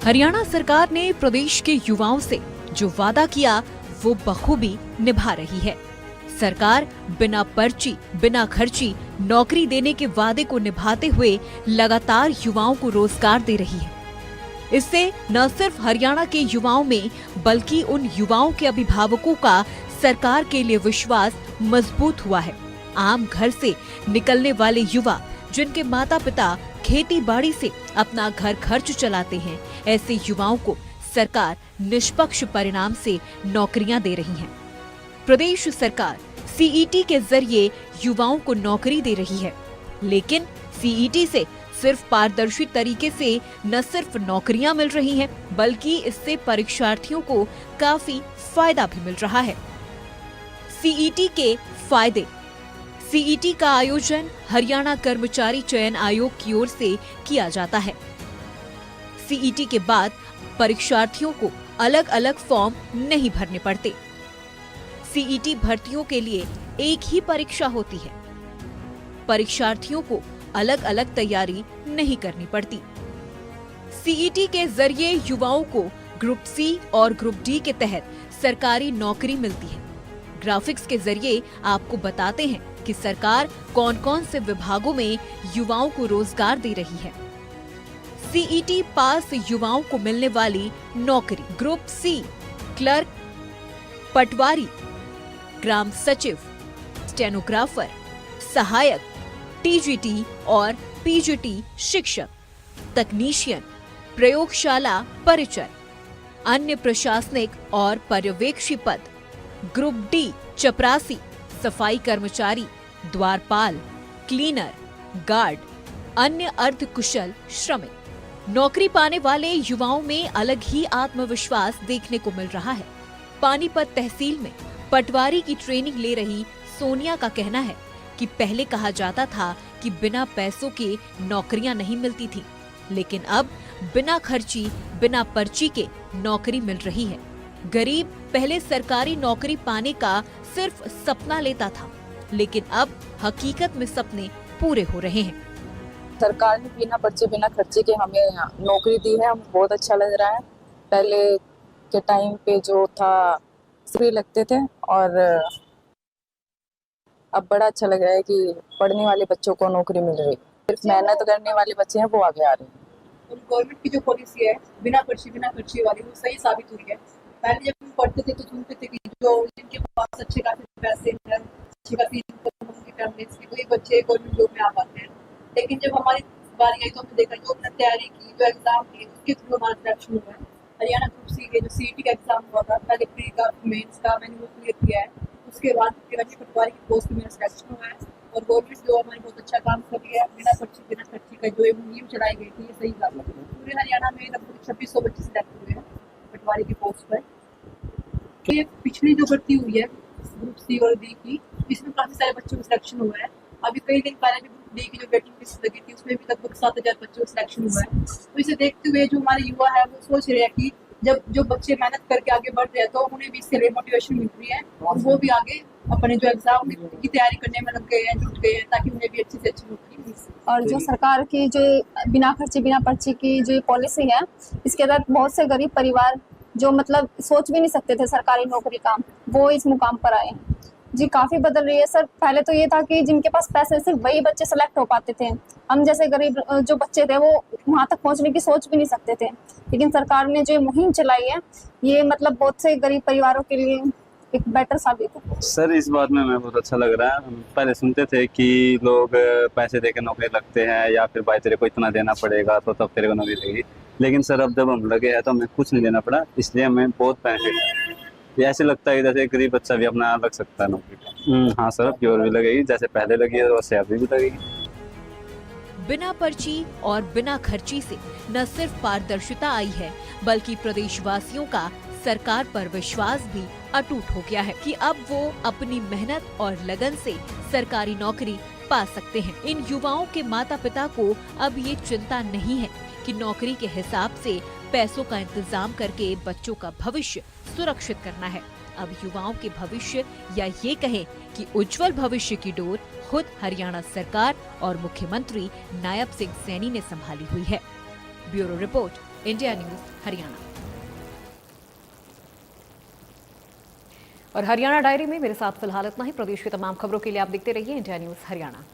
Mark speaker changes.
Speaker 1: हरियाणा सरकार ने प्रदेश के युवाओं से जो वादा किया वो बखूबी निभा रही है। सरकार बिना पर्ची, बिना खर्ची नौकरी देने के वादे को निभाते हुए लगातार युवाओं को रोजगार दे रही है। इससे न सिर्फ हरियाणा के युवाओं में बल्कि उन युवाओं के अभिभावकों का सरकार के लिए विश्वास मजबूत हुआ है। आम घर से निकलने वाले युवा जिनके माता पिता खेती बाड़ी से अपना घर खर्च चलाते हैं, ऐसे युवाओं को सरकार निष्पक्ष परिणाम से नौकरियां दे रही है। प्रदेश सरकार सीईटी के जरिए युवाओं को नौकरी दे रही है, लेकिन सीईटी से सिर्फ पारदर्शी तरीके से न सिर्फ नौकरियां मिल रही हैं, बल्कि इससे परीक्षार्थियों को काफी फायदा भी मिल रहा है। सीईटी के फायदे। सीईटी का आयोजन हरियाणा कर्मचारी चयन आयोग की ओर से किया जाता है। सीईटी के बाद परीक्षार्थियों को अलग अलग फॉर्म नहीं भरने पड़ते। सीईटी भर्तियों के लिए एक ही परीक्षा होती है। परीक्षार्थियों को अलग अलग तैयारी नहीं करनी पड़ती। सीईटी के जरिए युवाओं को ग्रुप सी और ग्रुप डी के तहत सरकारी नौकरी मिलती है। ग्राफिक्स के जरिए आपको बताते हैं कि सरकार कौन कौन से विभागों में युवाओं को रोजगार दे रही है। सीईटी पास युवाओं को मिलने वाली नौकरी। ग्रुप सी क्लर्क, पटवारी, ग्राम सचिव, स्टेनोग्राफर, सहायक, टीजीटी और पीजीटी शिक्षक, तकनीशियन, प्रयोगशाला परिचर, अन्य प्रशासनिक और पर्यवेक्षी पद। ग्रुप डी चपरासी, सफाई कर्मचारी, द्वारपाल, क्लीनर, गार्ड, अन्य अर्धकुशल श्रमिक। नौकरी पाने वाले युवाओं में अलग ही आत्मविश्वास देखने को मिल रहा है। पानीपत तहसील में पटवारी की ट्रेनिंग ले रही सोनिया का कहना है कि पहले कहा जाता था कि बिना पैसों के नौकरियां नहीं मिलती थी, लेकिन अब बिना खर्ची, बिना पर्ची के नौकरी मिल रही है। गरीब पहले सरकारी नौकरी पाने का सिर्फ सपना लेता था, लेकिन अब हकीकत में सपने पूरे हो रहे हैं।
Speaker 2: सरकार ने बिना पर्चे, बिना खर्चे के हमें नौकरी दी है। हमें बहुत अच्छा लग रहा है। पहले के टाइम पे जो था फ्री लगते थे, और अब बड़ा अच्छा लग रहा है कि पढ़ने वाले बच्चों को नौकरी मिल रही है। सिर्फ मेहनत करने वाले बच्चे हैं वो आगे आ रहे हैं।
Speaker 3: गवर्नमेंट की जो पॉलिसी है बिना पर्ची, बिना खर्ची वाली, वो सही साबित हुई है। पहले जब हम पढ़ते थे तो सुनते थे कि जो जिनके पास अच्छे खासे पैसे हैं, अच्छी खासी इनकम उनकी फैमिलीज की, वही बच्चे गवर्नमेंट जॉब में आ पाते हैं। लेकिन जब हमारी बारी आई तो हमने देखा जो हमने तैयारी की, जो एग्जाम की, उसके थ्रू हमारा सिलेक्शन हुआ है। हरियाणा ग्रुप सी के जो सीईटी का एग्जाम हुआ था, पहले प्री का, मेंस का मैंने वो क्लियर किया है। उसके बाद पटवारी की पोस्ट में सिलेक्शन हुआ है। और गवर्नमेंट जो हमारी बहुत अच्छा काम कर रही है, बिना पर्ची, बिना खर्ची का जो मुहिम चलाई गई थी, ये सही बात है। पूरे हरियाणा में लगभग 2600 बच्चे सिलेक्ट हुए हैं पटवारी की पोस्ट पर। ये पिछली जो भर्ती हुई है ग्रुप सी और डी की, इसमें काफी सारे बच्चों का सिलेक्शन हुआ है। अभी कई दिन पहले भी ग्रुप डी की जो वेटिंग लिस्ट लगी थी, उसमें भी लगभग 7000 बच्चों का सिलेक्शन हुआ है। तो इसे देखते हुए जो हमारे युवा है वो सोच रहे हैं कि जब जो बच्चे मेहनत करके आगे बढ़ रहे हैं तो उन्हें भी इसके लिए मोटिवेशन मिल रही है, और वो भी आगे अपने जो एग्जाम की तैयारी करने में लग गए हैं, जुट गए हैं, ताकि उन्हें भी अच्छी से अच्छी नौकरी मिल सके।
Speaker 4: और जो सरकार की जो बिना खर्चे, बिना पर्ची की जो पॉलिसी है, इसके तहत बहुत से गरीब परिवार जो मतलब सोच भी नहीं सकते थे सरकारी नौकरी का, वो इस मुकाम पर आए जी। काफी बदल रही है सर। पहले तो ये था कि जिनके पास पैसे सिर्फ वही बच्चे सेलेक्ट हो पाते थे। हम जैसे गरीब जो बच्चे थे वो वहां तक पहुंचने की सोच भी नहीं सकते थे। लेकिन सरकार ने जो मुहिम चलाई है, ये मतलब बहुत से गरीब परिवारों के लिए एक बेटर साबित है।
Speaker 5: सर इस बात में हमें बहुत अच्छा लग रहा है। हम पहले सुनते थे कि लोग पैसे देकर नौकरी लगते हैं, या फिर भाई तेरे को इतना देना पड़ेगा तो तब तेरे को नौकरी लगेगी। लेकिन सर अब जब हम लगे हैं तो हमें कुछ नहीं देना पड़ा, इसलिए हमें बहुत बेनिफिट है। ये ऐसे लगता है जैसे गरीब बच्चा भी अपना लग सकता है नौकरी। हाँ सर, प्योर भी लगेगी, जैसे पहले लगी है वैसे अभी भी लगेगी।
Speaker 1: बिना पर्ची और बिना खर्ची से न सिर्फ पारदर्शिता आई है, बल्कि प्रदेशवासियों का सरकार पर विश्वास भी अटूट हो गया है कि अब वो अपनी मेहनत और लगन से सरकारी नौकरी पा सकते हैं। इन युवाओं के माता पिता को अब ये चिंता नहीं है कि नौकरी के हिसाब से पैसों का इंतजाम करके बच्चों का भविष्य सुरक्षित करना है। अब युवाओं के भविष्य, या ये कहें कि उज्जवल भविष्य की डोर खुद हरियाणा सरकार और मुख्यमंत्री नायब सिंह सैनी ने संभाली हुई है। Bureau report, India news Haryana. और हरियाणा डायरी में मेरे साथ फिलहाल इतना ही। प्रदेश की तमाम खबरों के लिए आप देखते रहिए इंडिया न्यूज हरियाणा।